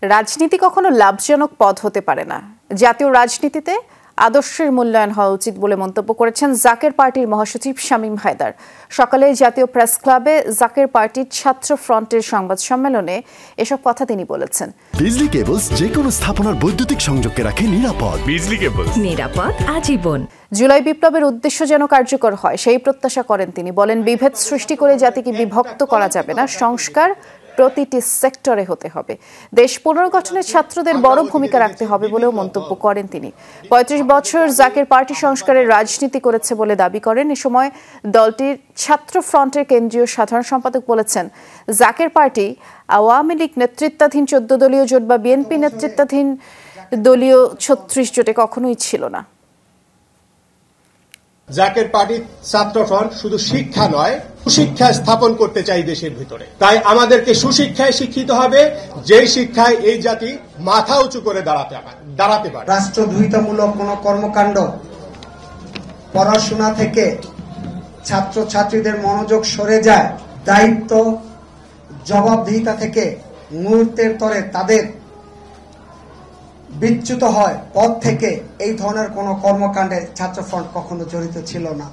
রাজনীতি কখনো লাভজনক পথ হতে পারে না। জাতীয় রাজনীতিতে আদর্শের মূল্যায়ন হওয়া উচিত বলে মন্তব্য করেছেন জাকের পার্টির মহাসচিব শামীম হায়দার। সকালে জাতীয় প্রেস ক্লাবে জাকের পার্টির ছাত্র ফ্রন্টের সংবাদ সম্মেলনে এসব কথা তিনি বলেছেন। বিজলি কেবলস যে কোনো স্থাপনার বৈদ্যুতিক সংযোগকে রাখে নিরাপদ। বিজলি কেবলস, নিরাপদ আজীবন। জুলাই বিপ্লবের উদ্দেশ্য যেন কার্যকর হয় সেই প্রত্যাশা করেন তিনি। বলেন, বিভেদ সৃষ্টি করে জাতিকে বিভক্ত করা যাবে না, সংস্কার প্রতিটি সেক্টরে হতে হবে। দেশ পুনর্গঠনে ছাত্রদের বড় ভূমিকা রাখতে হবে বলেও মন্তব্য করেন তিনি। ৩৫ বছর জাকের পার্টি সংস্কারের রাজনীতি করেছে বলে দাবি করেন। এ সময় দলটির ছাত্র ফ্রন্টের কেন্দ্রীয় সাধারণ সম্পাদক বলেছেন, জাকের পার্টি আওয়ামী লীগ নেতৃত্বাধীন 14 দলীয় জোট বা বিএনপি নেতৃত্বাধীন দলীয় 36 জোটে কখনোই ছিল না। জাকের পার্টির ছাত্র ফ্রন্ট শুধু শিক্ষা নয়, সুশিক্ষা স্থাপন করতে চাই দেশের ভিতরে। তাই আমাদেরকে সুশিক্ষায় শিক্ষিত হবে, যেই শিক্ষায় এই জাতি মাথা উঁচু করে দাঁড়াতে পারে। রাষ্ট্রদ্রোহিতামূলক কোন কর্মকাণ্ড, পড়াশোনা থেকে ছাত্রছাত্রীদের মনোযোগ সরে যায়, দায়িত্ব জবাবদিহিতা থেকে মুহূর্তের তরে তাদের বিচ্যুত হয় পথ থেকে, এই ধরনের কোন কর্মকাণ্ডে ছাত্র ফ্রন্ট কখনো জড়িত ছিল না।